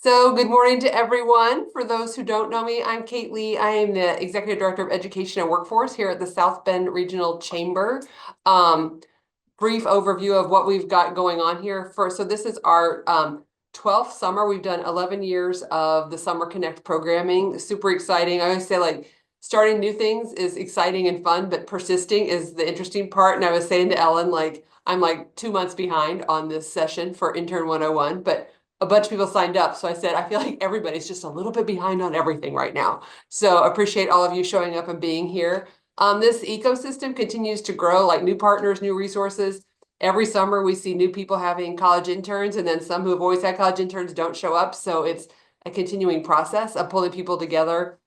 So good morning to everyone. For those who don't know me, I'm Kate Lee. I am the Executive Director of Education and Workforce here at the South Bend Regional Chamber. Brief overview of what we've got going on here. So this is our 12th summer. We've done 11 years of the Summer Connect programming. Super exciting. I always say like starting new things is exciting and fun, but persisting is the interesting part. And I was saying to Ellen, like, I'm like 2 months behind on this session for Intern 101, but a bunch of people signed up. So I said, I feel like everybody's just a little bit behind on everything right now. So appreciate all of you showing up and being here. This ecosystem continues to grow, like new partners, new resources. Every summer we see new people having college interns, and then some who have always had college interns don't show up. So it's a continuing process of pulling people together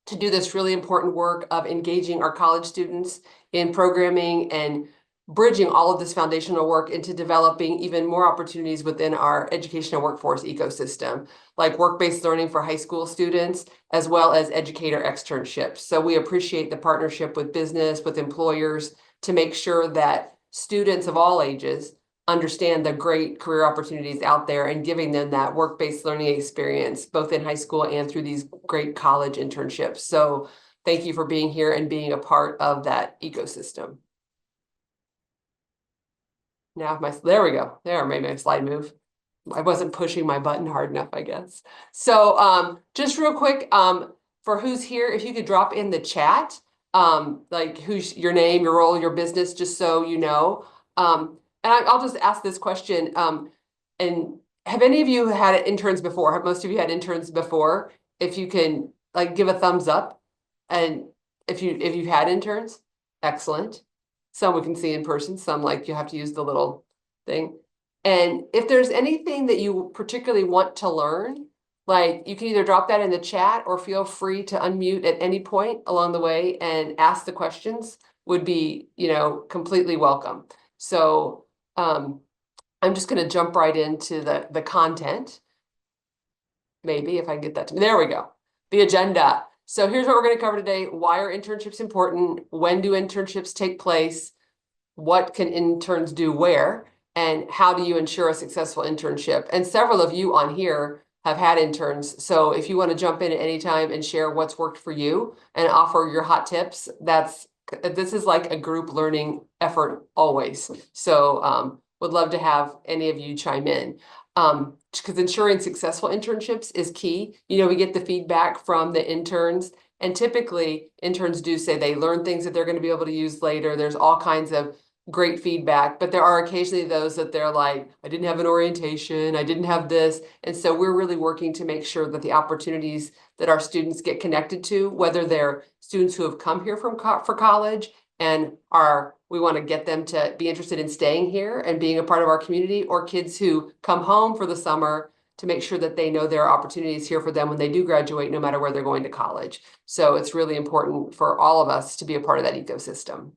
to do this really important work of engaging our college students in programming and bridging all of this foundational work into developing even more opportunities within our educational workforce ecosystem, like work-based learning for high school students, as well as educator externships. So we appreciate the partnership with business, with employers, to make sure that students of all ages understand the great career opportunities out there and giving them that work-based learning experience, both in high school and through these great college internships. So thank you for being here and being a part of that ecosystem. Now, there we go. There, maybe my slide move. I wasn't pushing my button hard enough, I guess. So just real quick, for who's here, if you could drop in the chat, like who's your name, your role, your business, just so you know. And I'll just ask this question. And have any of you had interns before? Have most of you had interns before? If you can like give a thumbs up, and if you've had interns, excellent. Some we can see in person, some like you have to use the little thing. And if there's anything that you particularly want to learn, like you can either drop that in the chat or feel free to unmute at any point along the way and ask the questions would be, completely welcome. So I'm just going to jump right into the content. Maybe if I can get that to me. There we go. The agenda. So here's what we're going to cover today. Why are internships important? When do internships take place? What can interns do where? And how do you ensure a successful internship? And several of you on here have had interns. So if you want to jump in at any time and share what's worked for you and offer your hot tips, this is like a group learning effort always. So would love to have any of you chime in. Because ensuring successful internships is key. We get the feedback from the interns, and typically interns do say they learn things that they're going to be able to use later. There's all kinds of great feedback, but there are occasionally those that they're like, I didn't have an orientation, I didn't have this. And so we're really working to make sure that the opportunities that our students get connected to, whether they're students who have come here for college and we want to get them to be interested in staying here and being a part of our community, or kids who come home for the summer, to make sure that they know there are opportunities here for them when they do graduate, no matter where they're going to college. So it's really important for all of us to be a part of that ecosystem.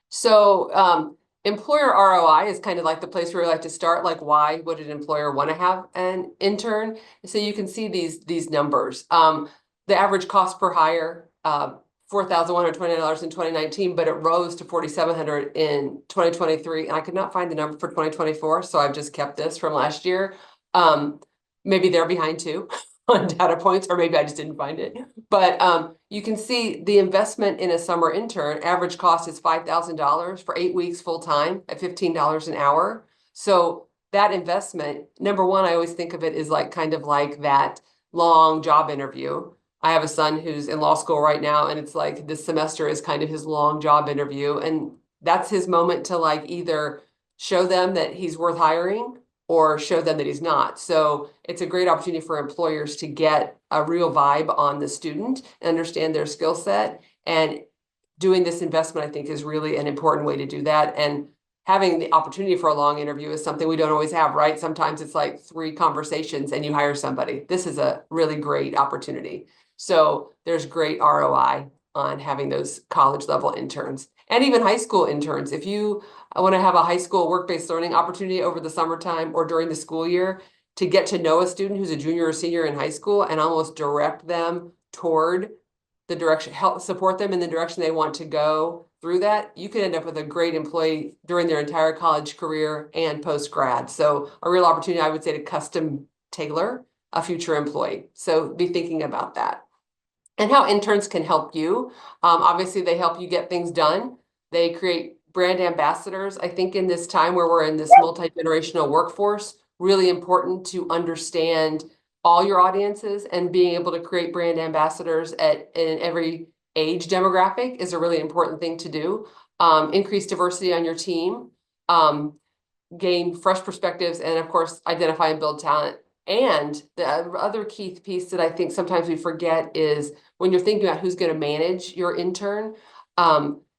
So employer ROI is kind of like the place where we like to start, like why would an employer want to have an intern? So you can see these numbers. The average cost per hire, $4,129 in 2019, but it rose to $4,700 in 2023. And I could not find the number for 2024, so I've just kept this from last year. Maybe they're behind too on data points, or maybe I just didn't find it. But you can see the investment in a summer intern, average cost is $5,000 for 8 weeks full time at $15 an hour. So that investment, number one, I always think of it as like kind of like that long job interview. I have a son who's in law school right now, and it's like this semester is kind of his long job interview. And that's his moment to like either show them that he's worth hiring or show them that he's not. So it's a great opportunity for employers to get a real vibe on the student and understand their skill set. And doing this investment, I think, is really an important way to do that. And having the opportunity for a long interview is something we don't always have, right? Sometimes it's like 3 conversations and you hire somebody. This is a really great opportunity. So there's great ROI on having those college level interns and even high school interns. If you want to have a high school work-based learning opportunity over the summertime or during the school year to get to know a student who's a junior or senior in high school and almost direct them toward the direction, help support them in the direction they want to go through that, you could end up with a great employee during their entire college career and post-grad. So a real opportunity, I would say, to custom tailor a future employee. So be thinking about that. And how interns can help you. Obviously, they help you get things done. They create brand ambassadors. I think in this time where we're in this multi-generational workforce, really important to understand all your audiences, and being able to create brand ambassadors in every age demographic is a really important thing to do. Increase diversity on your team. Gain fresh perspectives, and of course, identify and build talent. And the other key piece that I think sometimes we forget is when you're thinking about who's going to manage your intern,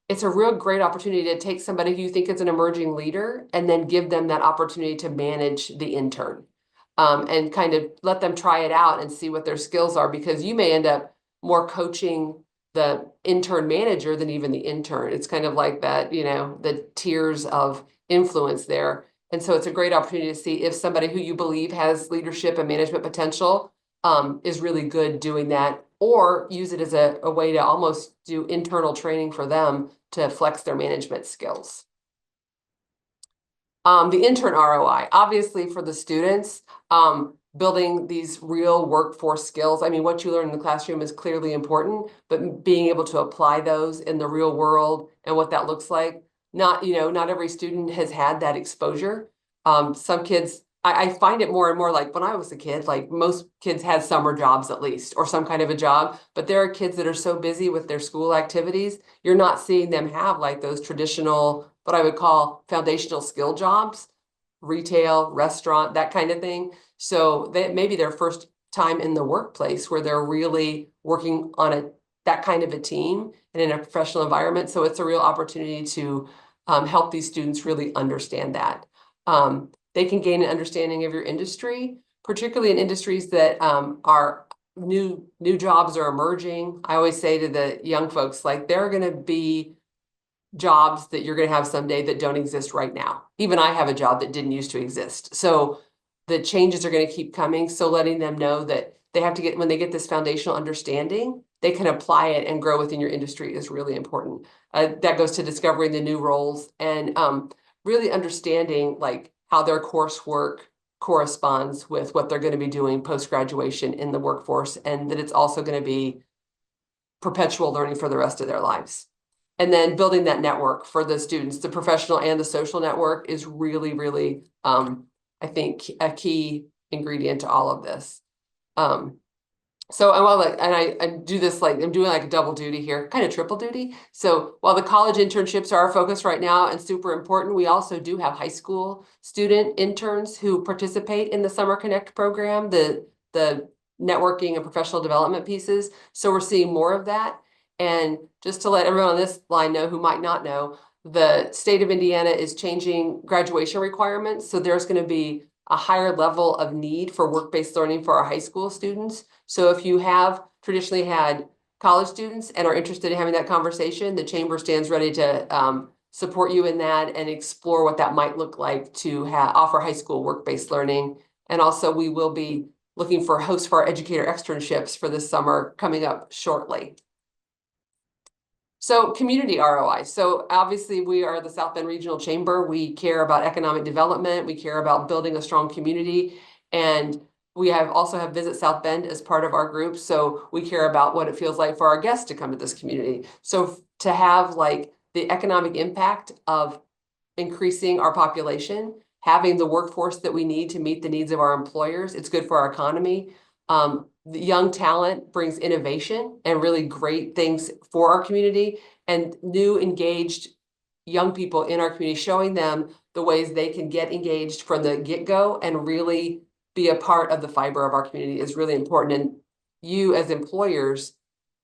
it's a real great opportunity to take somebody who you think is an emerging leader and then give them that opportunity to manage the intern, and kind of let them try it out and see what their skills are, because you may end up more coaching the intern manager than even the intern. It's kind of like that, the tiers of influence there. And so it's a great opportunity to see if somebody who you believe has leadership and management potential is really good doing that, or use it as a way to almost do internal training for them to flex their management skills. The intern ROI, obviously for the students, building these real workforce skills. I mean, what you learn in the classroom is clearly important, but being able to apply those in the real world and what that looks like. Not every student has had that exposure. Some kids, I find it more and more like when I was a kid, like most kids had summer jobs at least, or some kind of a job, but there are kids that are so busy with their school activities, you're not seeing them have like those traditional, what I would call foundational skill jobs, retail, restaurant, that kind of thing. So that maybe their first time in the workplace where they're really working on that kind of a team and in a professional environment. So it's a real opportunity to help these students really understand that. They can gain an understanding of your industry, particularly in industries that are new jobs are emerging. I always say to the young folks, like, there are going to be jobs that you're going to have someday that don't exist right now. Even I have a job that didn't used to exist. So the changes are going to keep coming. So letting them know that they have to get, when they get this foundational understanding, they can apply it and grow within your industry is really important. That goes to discovering the new roles and really understanding like how their coursework corresponds with what they're going to be doing post-graduation in the workforce, and that it's also going to be perpetual learning for the rest of their lives. And then building that network for the students, the professional and the social network is really, really, I think, a key ingredient to all of this. So I do this, like I'm doing like a double duty here, kind of triple duty. So while the college internships are our focus right now and super important, we also do have high school student interns who participate in the Summer Connect program, the networking and professional development pieces. So we're seeing more of that. And just to let everyone on this line know who might not know, the state of Indiana is changing graduation requirements. So there's going to be a higher level of need for work-based learning for our high school students. So if you have traditionally had college students and are interested in having that conversation, the chamber stands ready to support you in that and explore what that might look like to offer high school work-based learning. And also we will be looking for hosts for our educator externships for this summer coming up shortly. So community ROI. So obviously we are the South Bend Regional Chamber. We care about economic development. We care about building a strong community. And we also have Visit South Bend as part of our group. So we care about what it feels like for our guests to come to this community. So to have like the economic impact of increasing our population, having the workforce that we need to meet the needs of our employers, it's good for our economy. The young talent brings innovation and really great things for our community, and new engaged young people in our community, showing them the ways they can get engaged from the get-go and really be a part of the fiber of our community is really important. And you as employers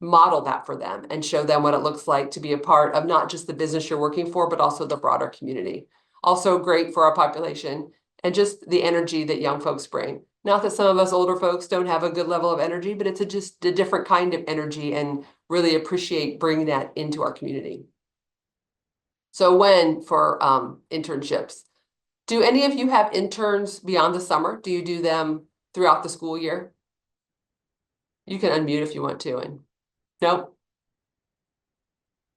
model that for them and show them what it looks like to be a part of not just the business you're working for, but also the broader community. Also great for our population and just the energy that young folks bring. Not that some of us older folks don't have a good level of energy, but it's just a different kind of energy, and really appreciate bringing that into our community. So when for internships, do any of you have interns beyond the summer? Do you do them throughout the school year? You can unmute if you want to. And nope.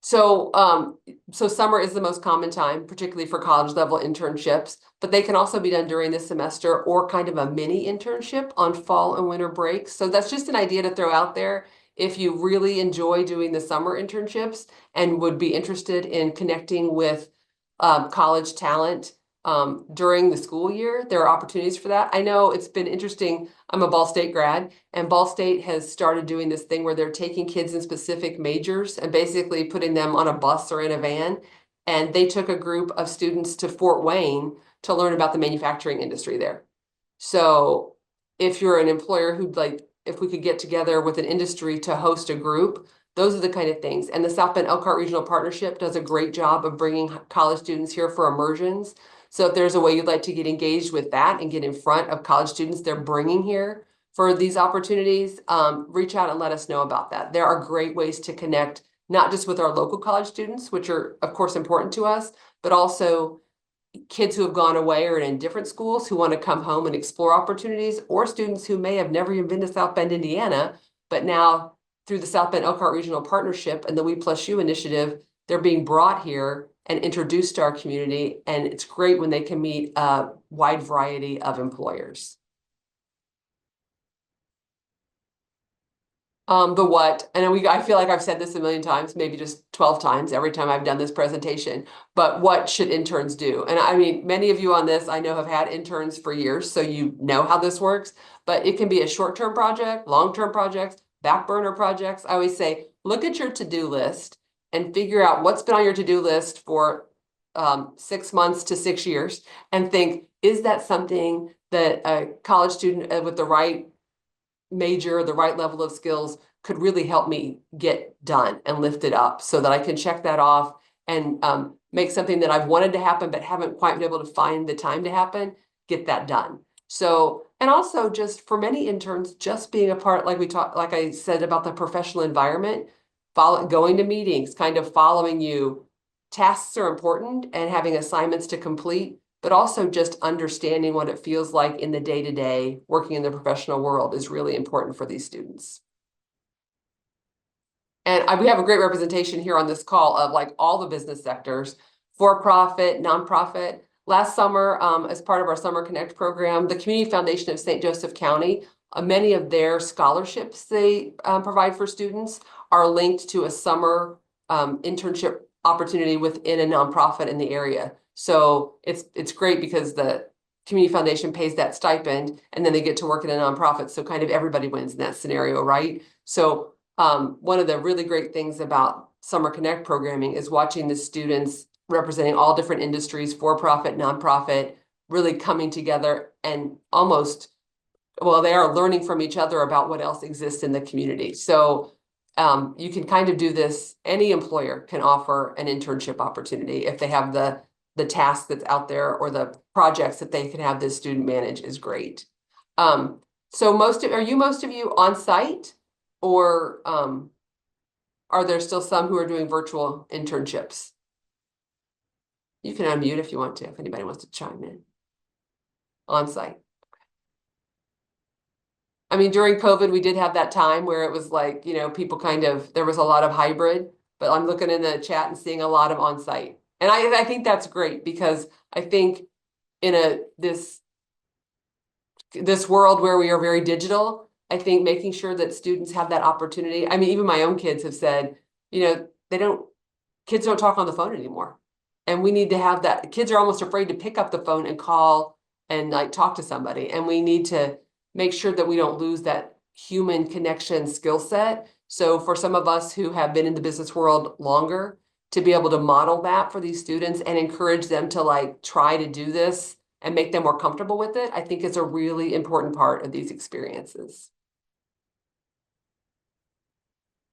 So summer is the most common time, particularly for college level internships, but they can also be done during the semester or kind of a mini internship on fall and winter breaks. So that's just an idea to throw out there. If you really enjoy doing the summer internships and would be interested in connecting with college talent during the school year, there are opportunities for that. I know it's been interesting. I'm a Ball State grad, and Ball State has started doing this thing where they're taking kids in specific majors and basically putting them on a bus or in a van. And they took a group of students to Fort Wayne to learn about the manufacturing industry there. So if you're an employer who'd like, if we could get together with an industry to host a group, those are the kind of things. And the South Bend Elkhart Regional Partnership does a great job of bringing college students here for immersions. So if there's a way you'd like to get engaged with that and get in front of college students they're bringing here for these opportunities, reach out and let us know about that. There are great ways to connect, not just with our local college students, which are of course important to us, but also kids who have gone away or in different schools who want to come home and explore opportunities, or students who may have never even been to South Bend, Indiana, but now through the South Bend Elkhart Regional Partnership and the We Plus You initiative, they're being brought here and introduced to our community. And it's great when they can meet a wide variety of employers. The what, and I feel like I've said this a million times, maybe just 12 times every time I've done this presentation, but what should interns do? And I mean, many of you on this I know have had interns for years, so you know how this works, but it can be a short-term project, long-term projects, back burner projects. I always say, look at your to-do list and figure out what's been on your to-do list for 6 months to 6 years and think, is that something that a college student with the right major, the right level of skills could really help me get done and lift it up so that I can check that off and make something that I've wanted to happen but haven't quite been able to find the time to happen, get that done. So, and also just for many interns, just being a part, like we talked, like I said about the professional environment, going to meetings, kind of following you. Tasks are important and having assignments to complete, but also just understanding what it feels like in the day-to-day working in the professional world is really important for these students. And we have a great representation here on this call of like all the business sectors, for-profit, nonprofit. Last summer, as part of our Summer Connect program, the Community Foundation of St. Joseph County, many of their scholarships they provide for students are linked to a summer internship opportunity within a nonprofit in the area. So it's great because the Community Foundation pays that stipend and then they get to work in a nonprofit. So kind of everybody wins in that scenario, right? So one of the really great things about Summer Connect programming is watching the students representing all different industries, for-profit, nonprofit, really coming together and almost, well, they are learning from each other about what else exists in the community. So you can kind of do this, any employer can offer an internship opportunity if they have the task that's out there or the projects that they can have this student manage is great. So are most of you on site? Or are there still some who are doing virtual internships? You can unmute if you want to, if anybody wants to chime in. On site. I mean, during COVID, we did have that time where it was like, people there was a lot of hybrid, but I'm looking in the chat and seeing a lot of on site. And I think that's great because I think in this world where we are very digital, I think making sure that students have that opportunity. I mean, even my own kids have said, kids don't talk on the phone anymore. And we need to have that. Kids are almost afraid to pick up the phone and call and like talk to somebody. And we need to make sure that we don't lose that human connection skill set. So for some of us who have been in the business world longer, to be able to model that for these students and encourage them to like try to do this and make them more comfortable with it, I think is a really important part of these experiences.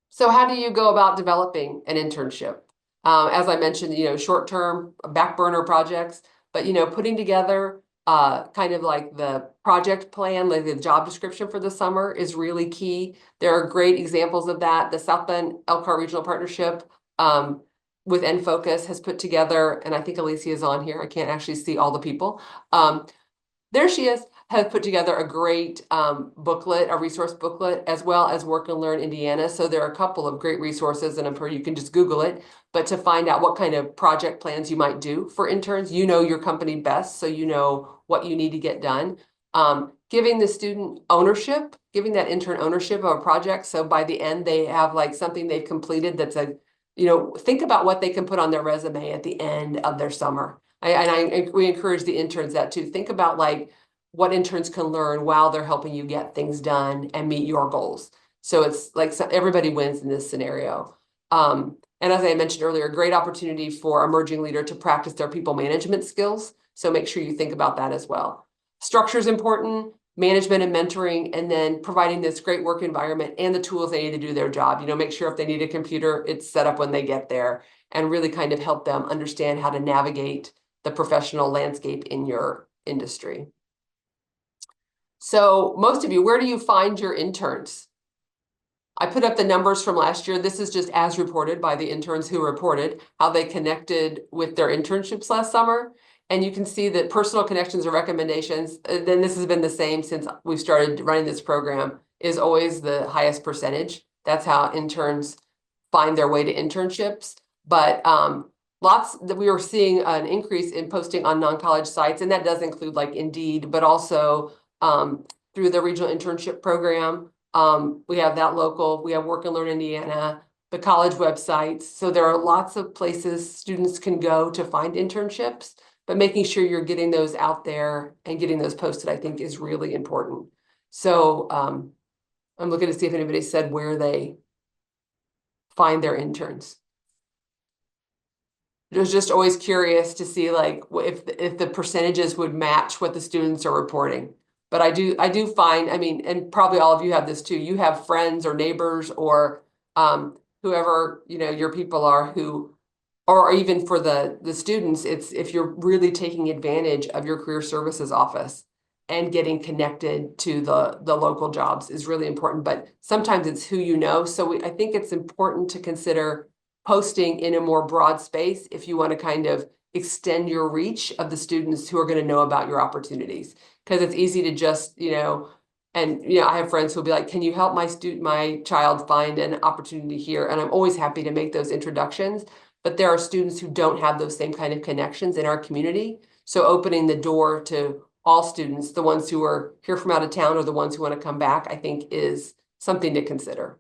So how do you go about developing an internship? As I mentioned, short-term back burner projects, but, putting together kind of like the project plan, like the job description for the summer is really key. There are great examples of that. The South Bend Elkhart Regional Partnership with NFocus has put together, and I think Alicia is on here. I can't actually see all the people. There she is. has put together a great booklet, a resource booklet, as well as Work and Learn Indiana. So there are a couple of great resources, and I'm sure you can just Google it. But to find out what kind of project plans you might do for interns, you know your company best, so you know what you need to get done. Giving the student ownership, giving that intern ownership of a project. So by the end, they have like something they've completed that's a, think about what they can put on their resume at the end of their summer. We encourage the interns that too. Think about like what interns can learn while they're helping you get things done and meet your goals. So it's like everybody wins in this scenario. And as I mentioned earlier, a great opportunity for emerging leader to practice their people management skills. So make sure you think about that as well. Structure is important, management and mentoring, and then providing this great work environment and the tools they need to do their job. Make sure if they need a computer, it's set up when they get there, and really kind of help them understand how to navigate the professional landscape in your industry. So most of you, where do you find your interns? I put up the numbers from last year. This is just as reported by the interns who reported how they connected with their internships last summer. And you can see that personal connections or recommendations, then this has been the same since we've started running this program, is always the highest percentage. That's how interns find their way to internships. But lots that we were seeing an increase in posting on non-college sites, and that does include like Indeed, but also through the regional internship program. We have that local, we have Work and Learn Indiana, the college websites. So there are lots of places students can go to find internships, but making sure you're getting those out there and getting those posted, I think, is really important. So I'm looking to see if anybody said where they find their interns. I was just always curious to see like if the percentages would match what the students are reporting. But I do find, I mean, and probably all of you have this too. You have friends or neighbors or whoever, your people are who, or even for the students, it's if you're really taking advantage of your career services office and getting connected to the local jobs is really important. But sometimes it's who you know. So I think it's important to consider posting in a more broad space if you want to kind of extend your reach of the students who are going to know about your opportunities. Because it's easy to just, I have friends who'll be like, can you help my child find an opportunity here? And I'm always happy to make those introductions. But there are students who don't have those same kind of connections in our community. So opening the door to all students, the ones who are here from out of town or the ones who want to come back, I think is something to consider.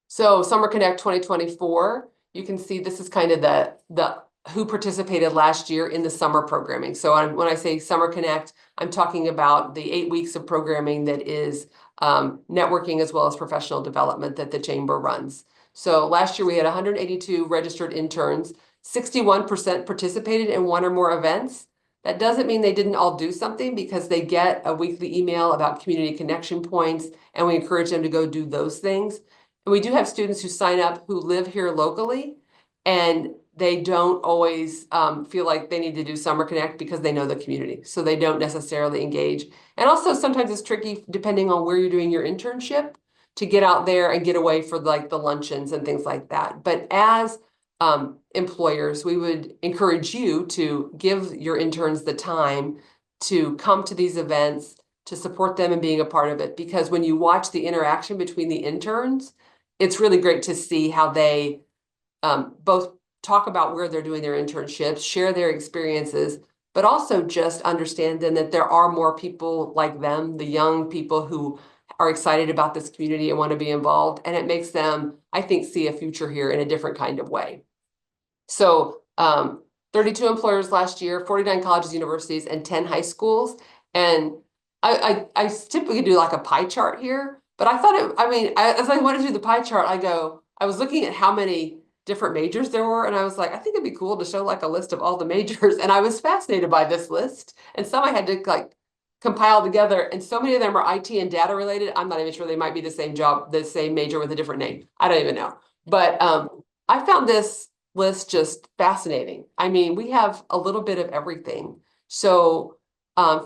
So Summer Connect 2024, you can see this is kind of the who participated last year in the summer programming. So when I say Summer Connect, I'm talking about the 8 weeks of programming that is networking as well as professional development that the chamber runs. So last year we had 182 registered interns, 61% participated in one or more events. That doesn't mean they didn't all do something because they get a weekly email about community connection points, and we encourage them to go do those things. And we do have students who sign up who live here locally, and they don't always feel like they need to do Summer Connect because they know the community. So they don't necessarily engage. And also sometimes it's tricky depending on where you're doing your internship to get out there and get away for like the luncheons and things like that. But as employers, we would encourage you to give your interns the time to come to these events, to support them in being a part of it. Because when you watch the interaction between the interns, it's really great to see how they both talk about where they're doing their internships, share their experiences, but also just understand then that there are more people like them, the young people who are excited about this community and want to be involved. And it makes them, I think, see a future here in a different kind of way. So 32 employers last year, 49 colleges, universities, and 10 high schools. And I typically do like a pie chart here, but I thought as I wanted to do the pie chart, I was looking at how many different majors there were, and I was like, I think it'd be cool to show like a list of all the majors. And I was fascinated by this list. And some I had to like compile together, and so many of them are IT and data related. I'm not even sure they might be the same job, the same major with a different name. I don't even know. But I found this list just fascinating. I mean, we have a little bit of everything. So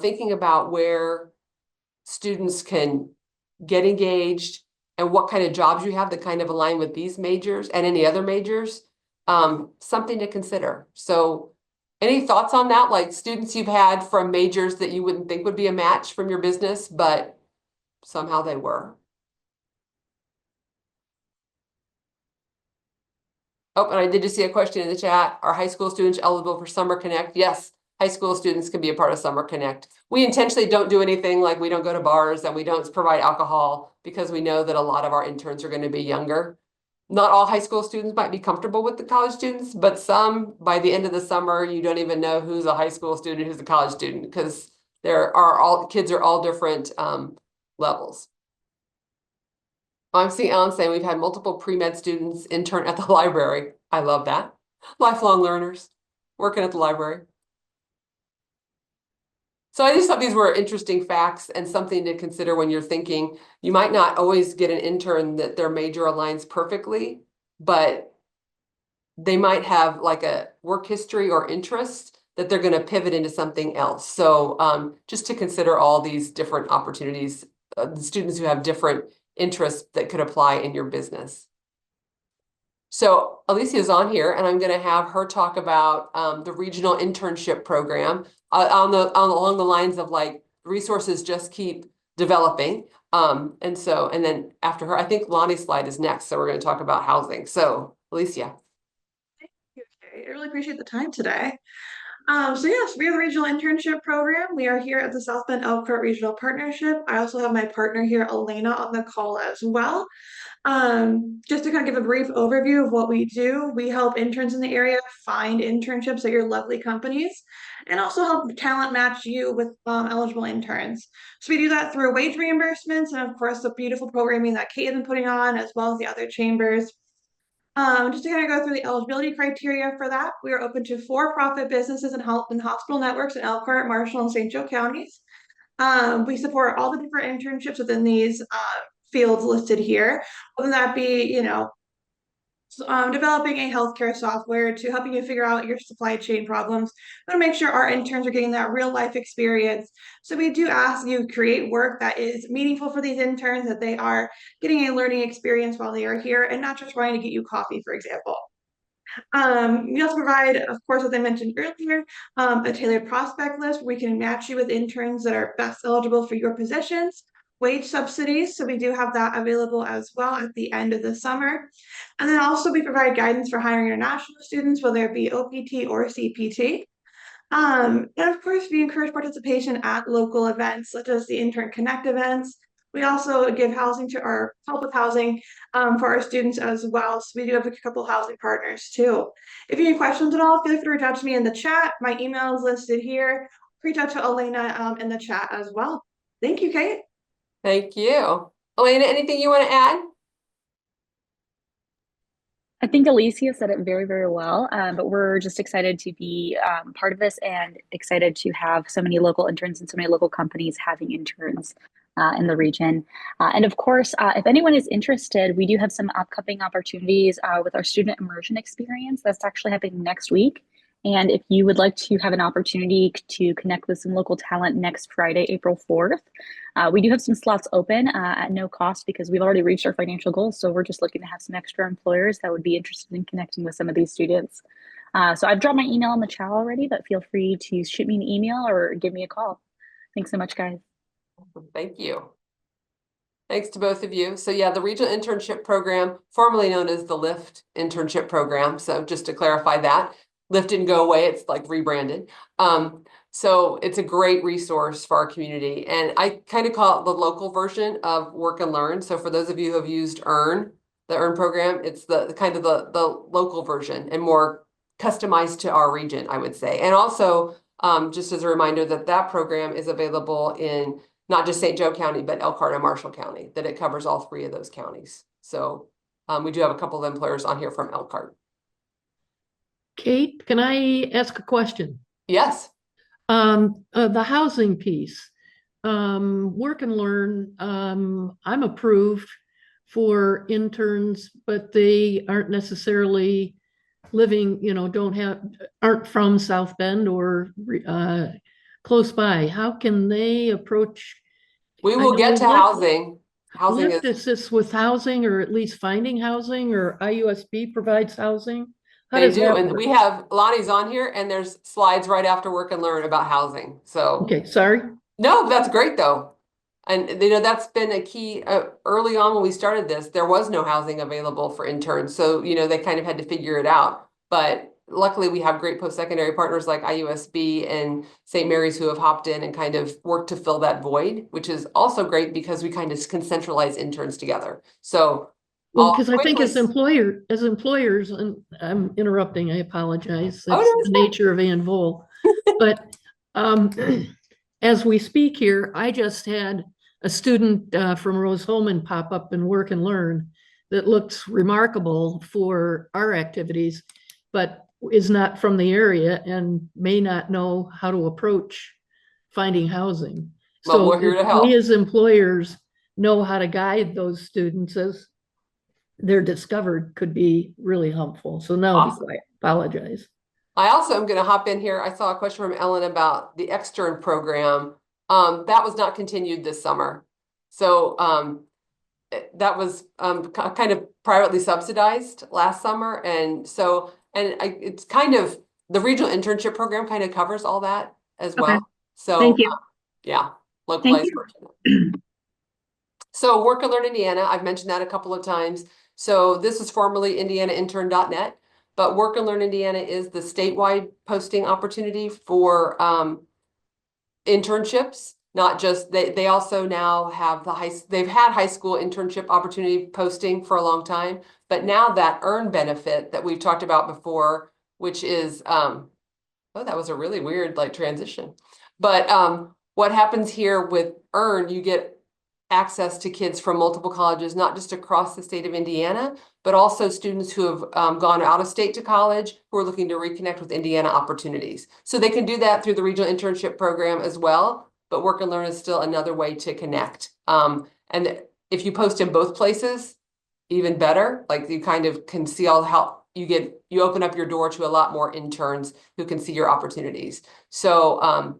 thinking about where students can get engaged and what kind of jobs you have that kind of align with these majors and any other majors, something to consider. So Any thoughts on that? Like students you've had from majors that you wouldn't think would be a match from your business, but somehow they were. Oh, and I did just see a question in the chat. Are high school students eligible for Summer Connect? Yes, high school students can be a part of Summer Connect. We intentionally don't do anything like we don't go to bars and we don't provide alcohol because we know that a lot of our interns are going to be younger. Not all high school students might be comfortable with the college students, but some by the end of the summer, you don't even know who's a high school student, who's a college student, because there are all kids are all different levels. I'm seeing Alan saying we've had multiple pre-med students intern at the library. I love that. Lifelong learners working at the library. So I just thought these were interesting facts and something to consider when you're thinking. You might not always get an intern that their major aligns perfectly, but they might have like a work history or interest that they're going to pivot into something else. So just to consider all these different opportunities, the students who have different interests that could apply in your business. So Alicia is on here, and I'm going to have her talk about the regional internship program along the lines of like resources just keep developing. And then after her, I think Lonnie's slide is next. So we're going to talk about housing. So Alicia. Thank you, Kate. I really appreciate the time today. So yes, we have a regional internship program. We are here at the South Bend Elkhart Regional Partnership. I also have my partner here, Elena, on the call as well. Just to kind of give a brief overview of what we do, we help interns in the area find internships at your lovely companies and also help talent match you with eligible interns. So we do that through wage reimbursements and of course the beautiful programming that Kate has been putting on as well as the other chambers. Just to kind of go through the eligibility criteria for that, we are open to for-profit businesses and health and hospital networks in Elkhart, Marshall, and St. Joe counties. We support all the different internships within these fields listed here, whether that be, developing a healthcare software to helping you figure out your supply chain problems. We want to make sure our interns are getting that real life experience. So we do ask you create work that is meaningful for these interns, that they are getting a learning experience while they are here and not just trying to get you coffee, for example. We also provide, of course, as I mentioned earlier, a tailored prospect list where we can match you with interns that are best eligible for your positions, wage subsidies. So we do have that available as well at the end of the summer. And then also we provide guidance for hiring international students, whether it be OPT or CPT. And of course, we encourage participation at local events such as the Intern Connect events. We also give housing to our help with housing for our students as well. So we do have a couple housing partners too. If you have any questions at all, feel free to reach out to me in the chat. My email is listed here. Reach out to Elena in the chat as well. Thank you, Kate. Thank you. Elena, anything you want to add? I think Alicia said it very, very well, but we're just excited to be part of this and excited to have so many local interns and so many local companies having interns in the region. And of course, if anyone is interested, we do have some upcoming opportunities with our student immersion experience that's actually happening next week. And if you would like to have an opportunity to connect with some local talent next Friday, April 4th, we do have some slots open at no cost because we've already reached our financial goals. So we're just looking to have some extra employers that would be interested in connecting with some of these students. So I've dropped my email in the chat already, but feel free to shoot me an email or give me a call. Thanks so much, guys. Thank you. Thanks to both of you. So yeah, the Regional Internship Program, formerly known as the LIFT Internship Program. So just to clarify that, LIFT didn't go away, it's like rebranded. So it's a great resource for our community. And I kind of call it the local version of Work and Learn. So for those of you who have used EARN, the EARN program, it's the kind of the local version and more customized to our region, I would say. And also, just as a reminder that that program is available in not just St. Joe County, but Elkhart and Marshall County, that it covers all three of those counties. So we do have a couple of employers on here from Elkhart. Kate, can I ask a question? Yes. The housing piece, Work and Learn, I'm approved for interns, but they aren't necessarily living, aren't from South Bend or close by. How can they approach? We will get to housing. Housing LIFT assists with housing or at least finding housing, or IUSB provides housing. How They does do, that and work? we have Lonnie's on here, and there's slides right after Work and Learn about housing. So Okay, sorry. no, that's great though. And you know, that's been a key early on when we started this, there was no housing available for interns. So, you know, they kind of had to figure it out. But luckily we have great post-secondary partners like IUSB and St. Mary's who have hopped in and kind of worked to fill that void, which is also great because we kind of can centralize interns together. So Well, I'll because I think quickly, as employers, and I'm interrupting, I apologize. oh, That's no, the it's fine. nature of Ann Vol. But um, as we speak here, I just had a student from Rose Holman pop up in Work and Learn that looks remarkable for our activities, but is not from the area and may not know how to approach finding housing. Well, So we're here if to we help. as employers know how to guide those students as they're discovered could be really helpful. So now I'll be Awesome. quiet. Apologize. I also am going to hop in here. I saw a question from Ellen about the extern program. That was not continued this summer. So that was kind of privately subsidized last summer. And so, it's kind of, the regional internship program kind of covers all that as Okay, well. So, thank you. yeah, Thank localized you. version. So Work and Learn Indiana, I've mentioned that a couple of times. So this is formerly indianaintern.net, but Work and Learn Indiana is the statewide posting opportunity for internships. Not just they also now have they've had high school internship opportunity posting for a long time, but now that earn benefit that we've talked about before, which is oh, that was a really weird like transition. But what happens here with earn, you get access to kids from multiple colleges, not just across the state of Indiana, but also students who have gone out of state to college who are looking to reconnect with Indiana opportunities. So they can do that through the regional internship program as well, but Work and Learn is still another way to connect. And if you post in both places, even better, like you kind of can see all how you open up your door to a lot more interns who can see your opportunities. So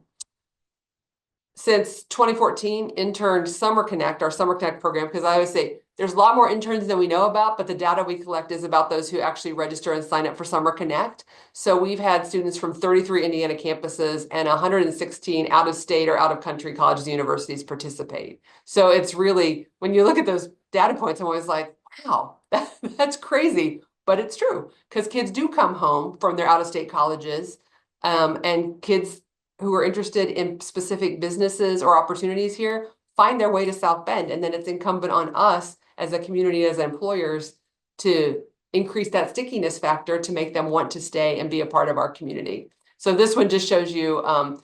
since 2014, intern Summer Connect, our Summer Connect program, because I always say there's a lot more interns than we know about, but the data we collect is about those who actually register and sign up for Summer Connect. So we've had students from 33 Indiana campuses and 116 out of state or out of country colleges and universities participate. So it's really, when you look at those data points, I'm always like, wow, that's crazy. But it's true because kids do come home from their out of state colleges and kids who are interested in specific businesses or opportunities here find their way to South Bend. And then it's incumbent on us as a community, as employers, to increase that stickiness factor to make them want to stay and be a part of our community. So this one just shows you on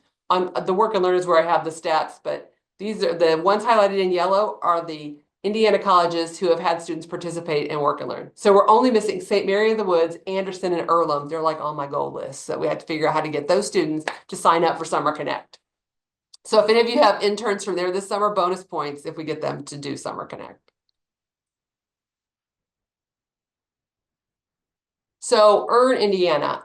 the Work and Learn is where I have the stats, but these are the ones highlighted in yellow are the Indiana colleges who have had students participate in Work and Learn. So we're only missing St. Mary of the Woods, Anderson, and Earlham. They're like on my goal list. So we have to figure out how to get those students to sign up for Summer Connect. So if any of you have interns from there this summer, bonus points if we get them to do Summer Connect. So Earn Indiana.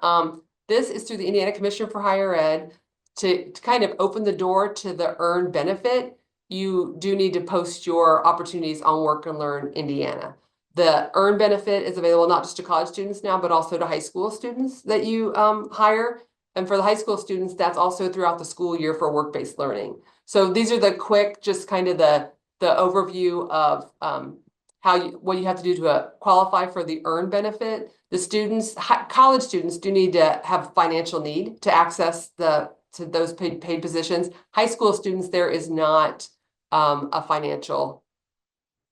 This is through the Indiana Commission for Higher Ed to kind of open the door to the Earn benefit. You do need to post your opportunities on Work and Learn Indiana. The Earn benefit is available not just to college students now, but also to high school students that you hire. And for the high school students, that's also throughout the school year for work-based learning. So these are the quick, just kind of the overview of what you have to do to qualify for the Earn benefit. The students, college students do need to have financial need to access to those paid positions. High school students, there is not a financial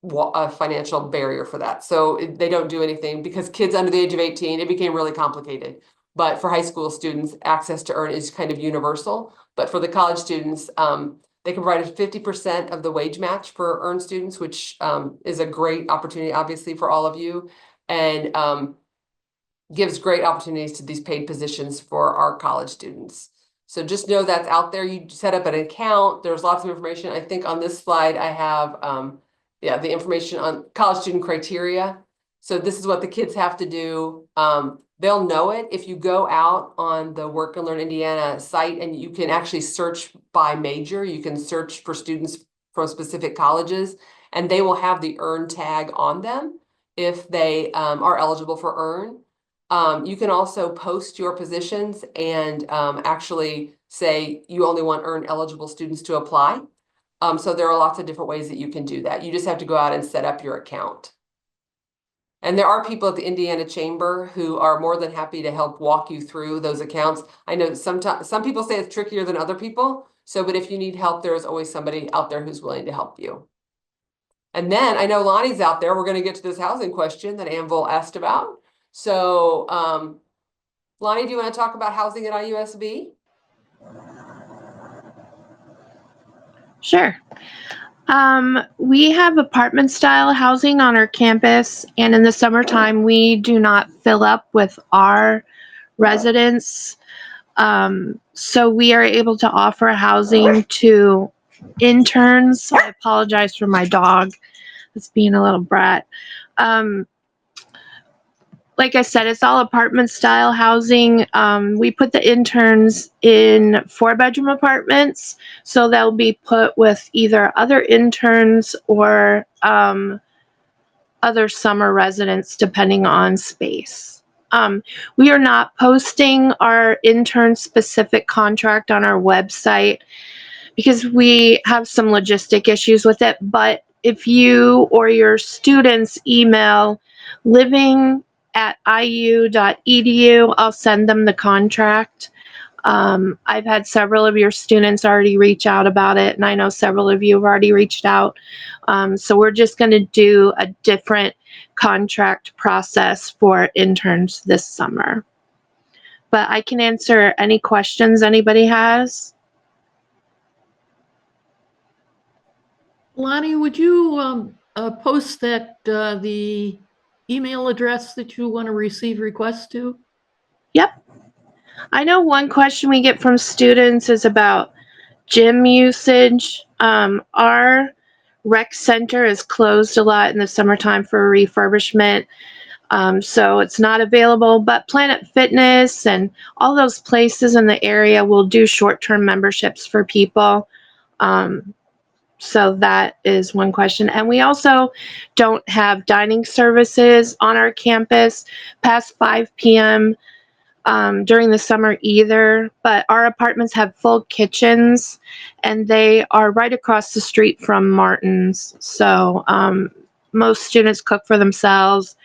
barrier for that. So they don't do anything because kids under the age of 18, it became really complicated. But for high school students, access to Earn is kind of universal. But for the college students, they can provide 50% of the wage match for Earn students, which is a great opportunity, obviously, for all of you. And gives great opportunities to these paid positions for our college students. So just know that's out there. You set up an account. There's lots of information. I think on this slide, I have the information on college student criteria. So this is what the kids have to do. They'll know it if you go out on the Work and Learn Indiana site and you can actually search by major. You can search for students from specific colleges and they will have the Earn tag on them if they are eligible for Earn. You can also post your positions and actually say you only want earn eligible students to apply. So there are lots of different ways that you can do that. You just have to go out and set up your account. And there are people at the Indiana Chamber who are more than happy to help walk you through those accounts. I know sometimes some people say it's trickier than other people. So, but if you need help, there's always somebody out there who's willing to help you. And then I know Lonnie's out there. We're going to get to this housing question that Anvil asked about. So, Lonnie, do you want to talk about housing at IUSB? Sure. We have apartment style housing on our campus, and in the summertime, we do not fill up with our residents. So we are able to offer housing to interns. I apologize for my dog. It's being a little brat. Um, like I said, it's all apartment style housing. We put the interns in 4-bedroom apartments, so they'll be put with either other interns or other summer residents, depending on space. We are not posting our intern specific contract on our website because we have some logistic issues with it. But if you or your students email living@iu.edu, I'll send them the contract. I've had several of your students already reach out about it, and I know several of you have already reached out. So we're just going to do a different contract process for interns this summer. But I can answer any questions anybody has. Lonnie, would you post that the email address that you want to receive requests to? Yep. I know one question we get from students is about gym usage. Our rec center is closed a lot in the summertime for refurbishment. So it's not available, but Planet Fitness and all those places in the area will do short-term memberships for people. So that is one question. And we also don't have dining services on our campus past 5 p.m. During the summer either, but our apartments have full kitchens and they are right across the street from Martin's. So most students cook for themselves,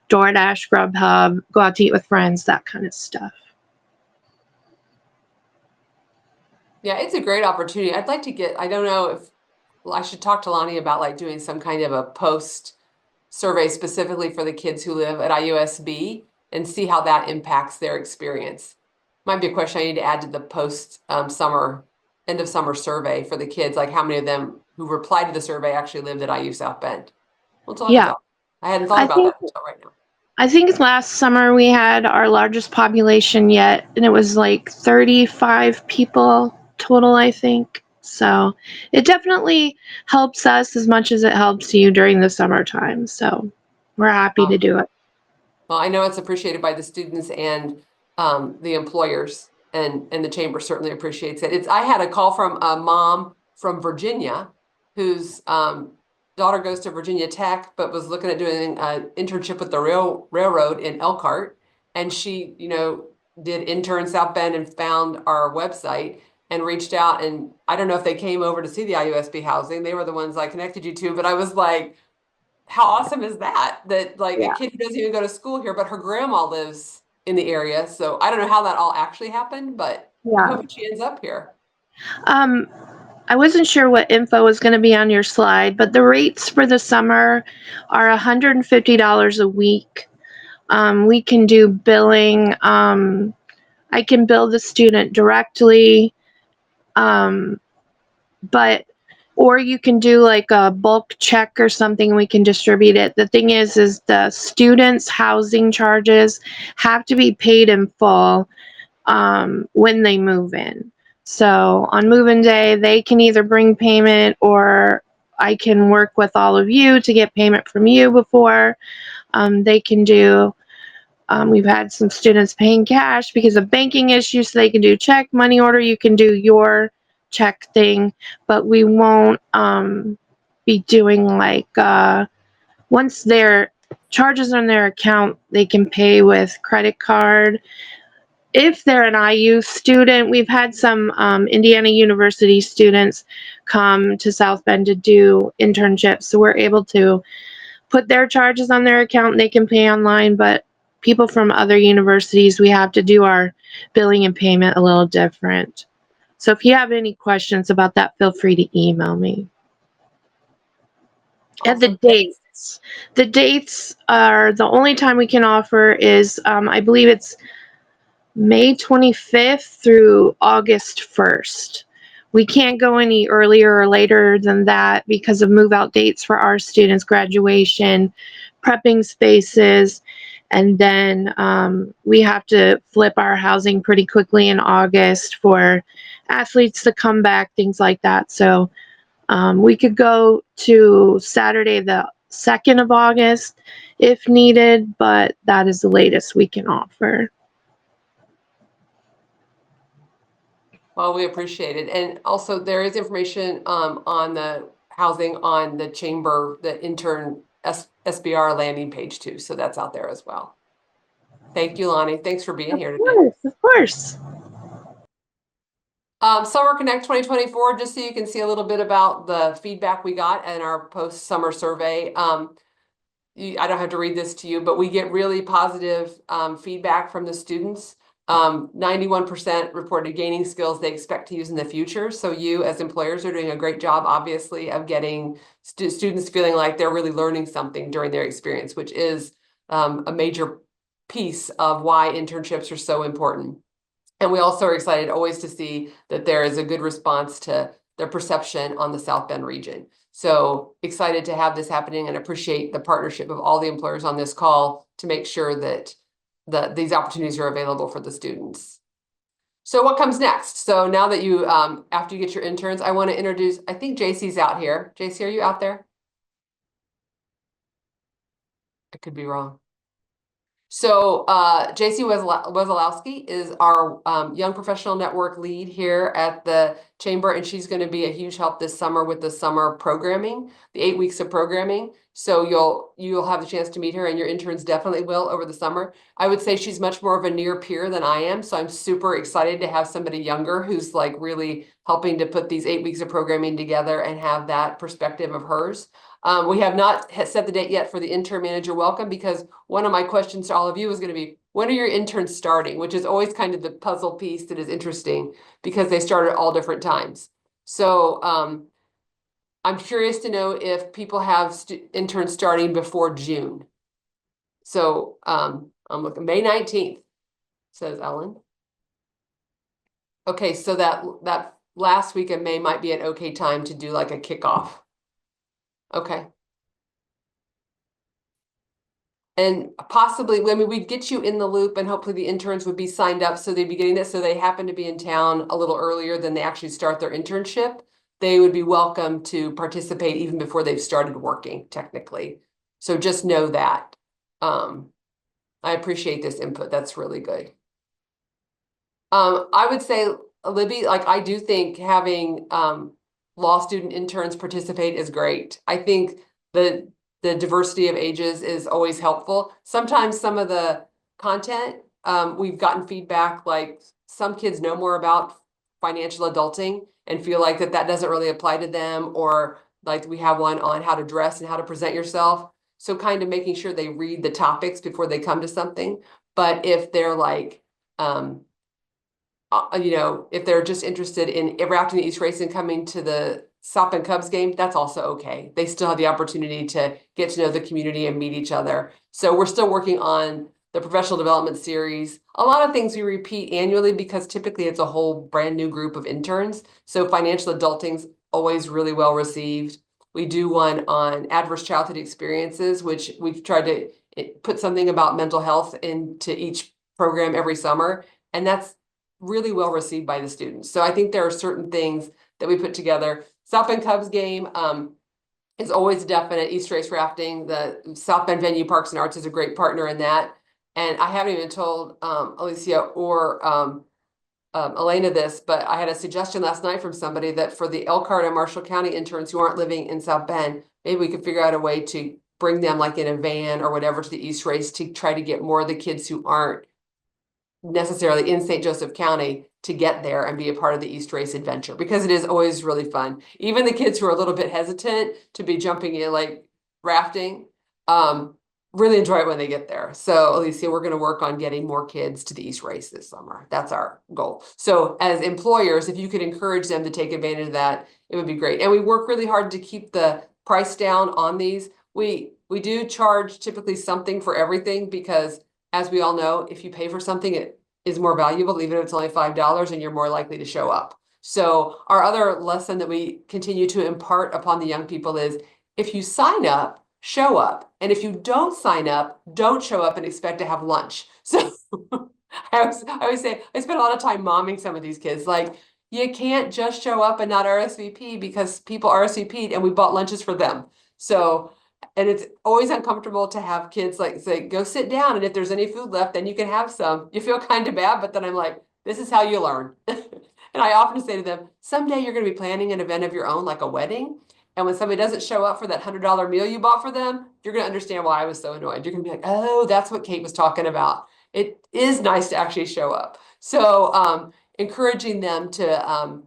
DoorDash, Grubhub, go out to eat with friends, that kind of stuff. Yeah, it's a great opportunity. I'd like to get, I don't know if, well, I should talk to Lonnie about like doing some kind of a post survey specifically for the kids who live at IUSB and see how that impacts their experience. Might be a question I need to add to the post summer, end of summer survey for the kids, like how many of them who replied to the survey actually lived at IU South Bend. Well, Yeah, I hadn't thought I about think that until right now. I think last summer we had our largest population yet, and it was like 35 people total, I think. So it definitely helps us as much as it helps you during the summertime. So we're happy to do it. Well, I know it's appreciated by the students and the employers, and the chamber certainly appreciates it. I had a call from a mom from Virginia whose daughter goes to Virginia Tech, but was looking at doing an internship with the railroad in Elkhart, and she, did intern South Bend and found our website and reached out. And I don't know if they came over to see the IUSB housing. They were the ones I connected you to, but I was like, how awesome is that? That like a kid who doesn't even go to school here, but her grandma lives in the area. So I don't know how that all actually happened, but I'm Yeah. hoping she ends up here. I wasn't sure what info was going to be on your slide, but the rates for the summer are $150 a week. We can do billing. I can bill the student directly, but or you can do like a bulk check or something. We can distribute it. The thing is the students' housing charges have to be paid in full when they move in. So on move-in day, they can either bring payment or I can work with all of you to get payment from you before they can do. We've had some students paying cash because of banking issues, so they can do check, money order. You can do your check thing, but we won't be doing like once they're charges on their account, they can pay with credit card. If they're an IU student, we've had some Indiana University students come to South Bend to do internships, so we're able to put their charges on their account and they can pay online. But people from other universities, we have to do our billing and payment a little different. So if you have any questions about that, feel free to email me. And the Awesome. dates. The dates are the only time we can offer is, I believe it's May 25th through August 1st. We can't go any earlier or later than that because of move out dates for our students, graduation, prepping spaces, and then we have to flip our housing pretty quickly in August for athletes to come back, things like that. So we could go to Saturday the 2nd of August if needed, but that is the latest we can offer. Well, we appreciate it. And also there is information on the housing on the chamber, the intern SBR landing page too. So that's out there as well. Thank you, Lonnie. Thanks for being here Of today. course, of course. Summer Connect 2024, just so you can see a little bit about the feedback we got in our post-summer survey. I don't have to read this to you, but we get really positive feedback from the students. 91% reported gaining skills they expect to use in the future. So you as employers are doing a great job, obviously, of getting students feeling like they're really learning something during their experience, which is a major piece of why internships are so important. And we also are excited always to see that there is a good response to their perception on the South Bend region. So excited to have this happening and appreciate the partnership of all the employers on this call to make sure that these opportunities are available for the students. So what comes next? So now that you, after you get your interns, I want to introduce, I think JC's out here. JC, are you out there? I could be wrong. So JC Wazalowski is our Young Professional Network lead here at the Chamber, and she's going to be a huge help this summer with the summer programming, the 8 weeks of programming. So you'll have the chance to meet her, and your interns definitely will over the summer. I would say she's much more of a near peer than I am, so I'm super excited to have somebody younger who's like really helping to put these 8 weeks of programming together and have that perspective of hers. We have not set the date yet for the intern manager welcome because one of my questions to all of you is going to be, when are your interns starting? Which is always kind of the puzzle piece that is interesting because they start at all different times. So I'm curious to know if people have interns starting before June. So I'm looking May 19th, says Ellen. Okay, so that last week of May might be an okay time to do like a kickoff. Okay. And possibly, I mean, we'd get you in the loop and hopefully the interns would be signed up. So they'd be getting this. So they happen to be in town a little earlier than they actually start their internship. They would be welcome to participate even before they've started working technically. So just know that. I appreciate this input. That's really good. I would say, Libby, like I do think having law student interns participate is great. I think the diversity of ages is always helpful. Sometimes some of the content, we've gotten feedback like some kids know more about financial adulting and feel like that doesn't really apply to them, or like we have one on how to dress and how to present yourself. So kind of making sure they read the topics before they come to something. But if they're like, if they're just interested in interacting the East Race and coming to the South Bend Cubs game, that's also okay. They still have the opportunity to get to know the community and meet each other. So we're still working on the professional development series. A lot of things we repeat annually because typically it's a whole brand new group of interns. So financial adulting's always really well received. We do one on adverse childhood experiences, which we've tried to put something about mental health into each program every summer. And that's really well received by the students. So I think there are certain things that we put together. South Bend Cubs game is always definite. East Race rafting, the South Bend Venue Parks and Arts is a great partner in that. And I haven't even told Alicia or Elena this, but I had a suggestion last night from somebody that for the Elkhart and Marshall County interns who aren't living in South Bend, maybe we could figure out a way to bring them like in a van or whatever to the East Race to try to get more of the kids who aren't necessarily in St. Joseph County to get there and be a part of the East Race adventure, because it is always really fun. Even the kids who are a little bit hesitant to be jumping in like rafting, really enjoy it when they get there. So Alicia, we're going to work on getting more kids to the East Race this summer. That's our goal. So as employers, if you could encourage them to take advantage of that, it would be great. And we work really hard to keep the price down on these. We do charge typically something for everything, because as we all know, if you pay for something, it is more valuable, even if it's only $5, and you're more likely to show up. So our other lesson that we continue to impart upon the young people is, if you sign up, show up. And if you don't sign up, don't show up and expect to have lunch. So I always say, I spend a lot of time momming some of these kids. Like, you can't just show up and not RSVP, because people RSVP'd and we bought lunches for them. So, and it's always uncomfortable to have kids like say, go sit down, and if there's any food left, then you can have some. You feel kind of bad, but then I'm like, this is how you learn. And I often say to them, someday you're going to be planning an event of your own, like a wedding. And when somebody doesn't show up for that $100 meal you bought for them, you're going to understand why I was so annoyed. You're going to be like, oh, that's what Kate was talking about. It is nice to actually show up. So encouraging them to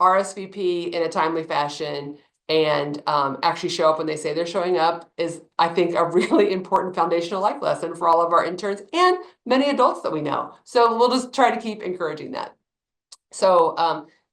RSVP in a timely fashion and actually show up when they say they're showing up is, I think, a really important foundational life lesson for all of our interns and many adults that we know. So we'll just try to keep encouraging that. So,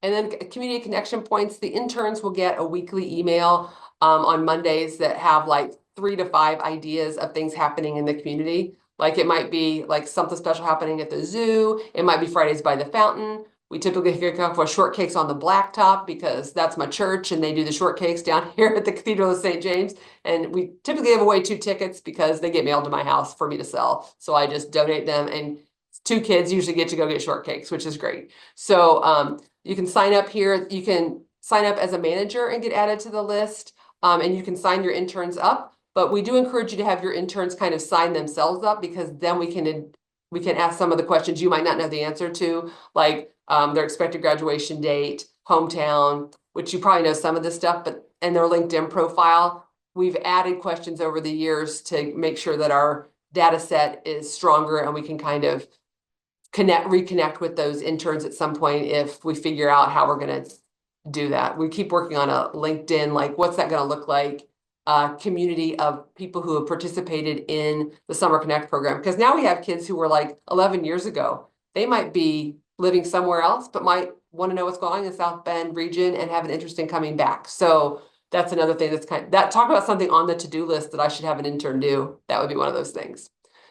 and then community connection points, the interns will get a weekly email on Mondays that have like 3 to 5 ideas of things happening in the community. Like, it might be like something special happening at the zoo. It might be Fridays by the fountain. We typically kick off with shortcakes on the blacktop, because that's my church and they do the shortcakes down here at the Cathedral of St. James. And we typically give away 2 tickets because they get mailed to my house for me to sell. So I just donate them, and 2 kids usually get to go get shortcakes, which is great. So you can sign up here. You can sign up as a manager and get added to the list, and you can sign your interns up. But we do encourage you to have your interns kind of sign themselves up, because then we can ask some of the questions you might not know the answer to, like their expected graduation date, hometown, which you probably know some of this stuff, but and their LinkedIn profile. We've added questions over the years to make sure that our data set is stronger, and we can kind of reconnect with those interns at some point if we figure out how we're going to do that. We keep working on a LinkedIn, like, what's that going to look like? Community of people who have participated in the Summer Connect program. Because now we have kids who were like 11 years ago. They might be living somewhere else, but might want to know what's going on in the South Bend region and have an interest in coming back. So that's another thing that's talk about something on the to-do list that I should have an intern do. That would be one of those things.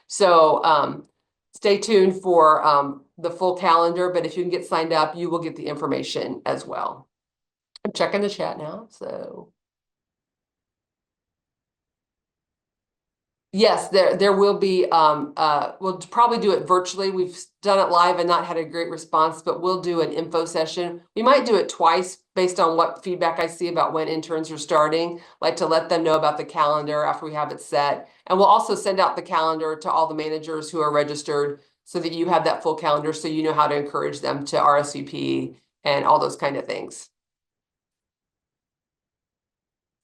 So stay tuned for the full calendar, but if you can get signed up, you will get the information as well. I'm checking the chat now, so. Yes, there will be, we'll probably do it virtually. We've done it live and not had a great response, but we'll do an info session. We might do it twice based on what feedback I see about when interns are starting, like to let them know about the calendar after we have it set. And we'll also send out the calendar to all the managers who are registered, so that you have that full calendar, so you know how to encourage them to RSVP and all those kind of things.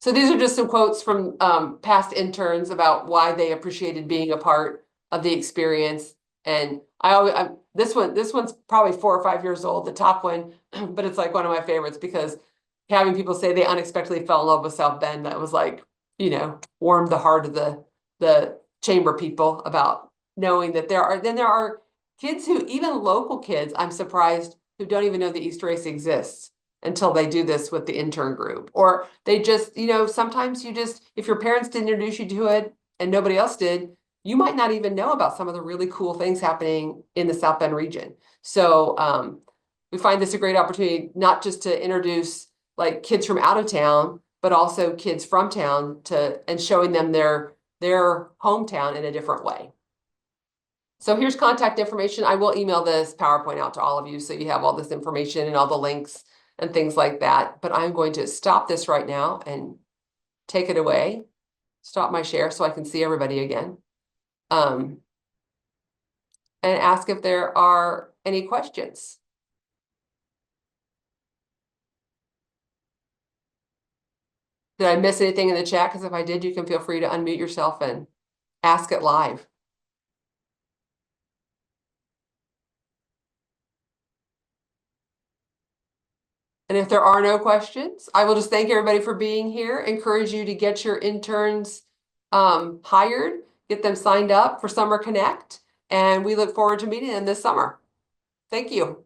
So these are just some quotes from past interns about why they appreciated being a part of the experience. And this one's probably 4 or 5 years old, the top one, but it's like one of my favorites, because having people say they unexpectedly fell in love with South Bend, that was like, warmed the heart of the chamber people, about knowing that there are kids who, even local kids, I'm surprised, who don't even know the East Race exists until they do this with the intern group. Or they just, sometimes if your parents didn't introduce you to it and nobody else did, you might not even know about some of the really cool things happening in the South Bend region. So we find this a great opportunity, not just to introduce like kids from out of town, but also kids from town, and showing them their hometown in a different way. So here's contact information. I will email this PowerPoint out to all of you, so you have all this information and all the links and things like that. But I'm going to stop this right now and take it away. Stop my share so I can see everybody again. And ask if there are any questions. Did I miss anything in the chat? Because if I did, you can feel free to unmute yourself and ask it live. And if there are no questions, I will just thank everybody for being here. Encourage you to get your interns hired, get them signed up for Summer Connect, and we look forward to meeting them this summer. Thank you.